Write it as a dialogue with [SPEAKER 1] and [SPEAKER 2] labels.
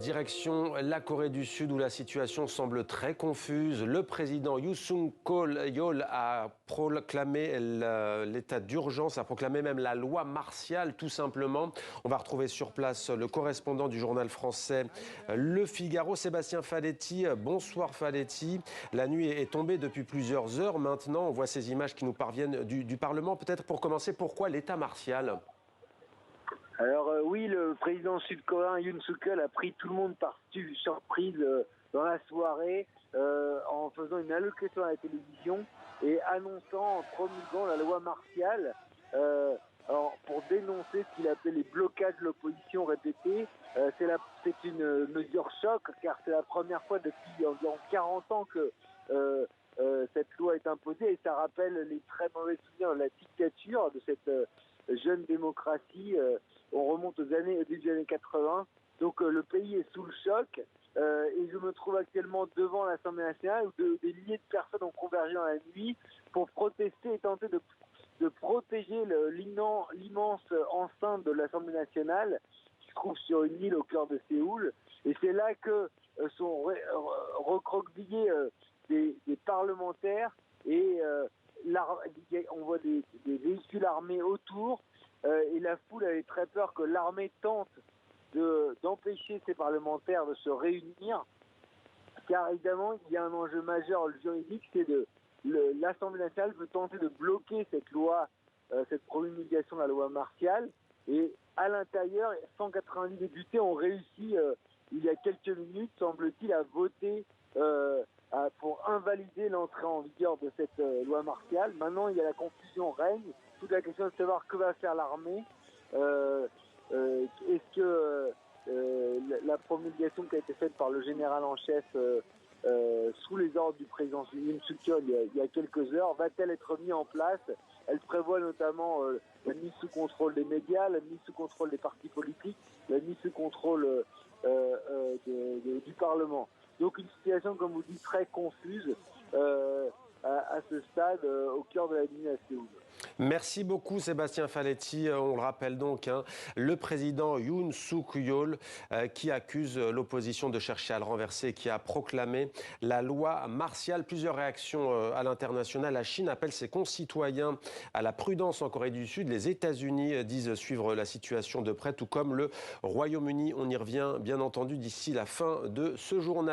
[SPEAKER 1] Direction la Corée du Sud où la situation semble très confuse. Le président Yoon Suk-yeol a proclamé l'état d'urgence, a proclamé même la loi martiale tout simplement. On va retrouver sur place le correspondant du journal français Le Figaro, Sébastien Faletti. Bonsoir Faletti. La nuit est tombée depuis plusieurs heures maintenant. On voit ces images qui nous parviennent du Parlement. Peut-être pour commencer, pourquoi l'état martial ?
[SPEAKER 2] Alors oui, le président sud-coréen Yoon Suk-yeol a pris tout le monde par surprise dans la soirée en faisant une allocution à la télévision et annonçant, en promulguant la loi martiale alors pour dénoncer ce qu'il appelle les blocages de l'opposition répétés. C'est une mesure choc car c'est la première fois depuis environ 40 ans que cette loi est imposée et ça rappelle les très mauvais souvenirs de la dictature de cette jeune démocratie. On remonte au début des années 80. Donc le pays est sous le choc et je me trouve actuellement devant l'Assemblée nationale où des milliers de personnes ont convergé dans la nuit pour protester et tenter de protéger l'immense enceinte de l'Assemblée nationale qui se trouve sur une île au cœur de Séoul. Et c'est là que sont recroquevillés des parlementaires et on voit des véhicules armés autour. Et la foule avait très peur que l'armée tente d'empêcher ces parlementaires de se réunir, car évidemment il y a un enjeu majeur juridique, c'est l'Assemblée nationale veut tenter de bloquer cette loi, cette promulgation de la loi martiale, et à l'intérieur 190 députés ont réussi il y a quelques minutes, semble-t-il, à voter pour invalider l'entrée en vigueur de cette loi martiale. Maintenant, il y a la confusion règne. Toute la question de savoir que va faire l'armée. Est-ce que la promulgation qui a été faite par le général en chef sous les ordres du président Yoon Suk-yeol il y a quelques heures, va-t-elle être mise en place? Elle prévoit notamment la mise sous contrôle des médias, la mise sous contrôle des partis politiques, la mise sous contrôle du Parlement. Donc une situation, comme vous dites, très confuse à ce stade au cœur de la nuit à Séoul.
[SPEAKER 1] Merci beaucoup Sébastien Faletti. On le rappelle donc, le président Yoon Suk-yeol qui accuse l'opposition de chercher à le renverser, qui a proclamé la loi martiale. Plusieurs réactions à l'international. La Chine appelle ses concitoyens à la prudence en Corée du Sud. Les États-Unis disent suivre la situation de près, tout comme le Royaume-Uni. On y revient bien entendu d'ici la fin de ce journal.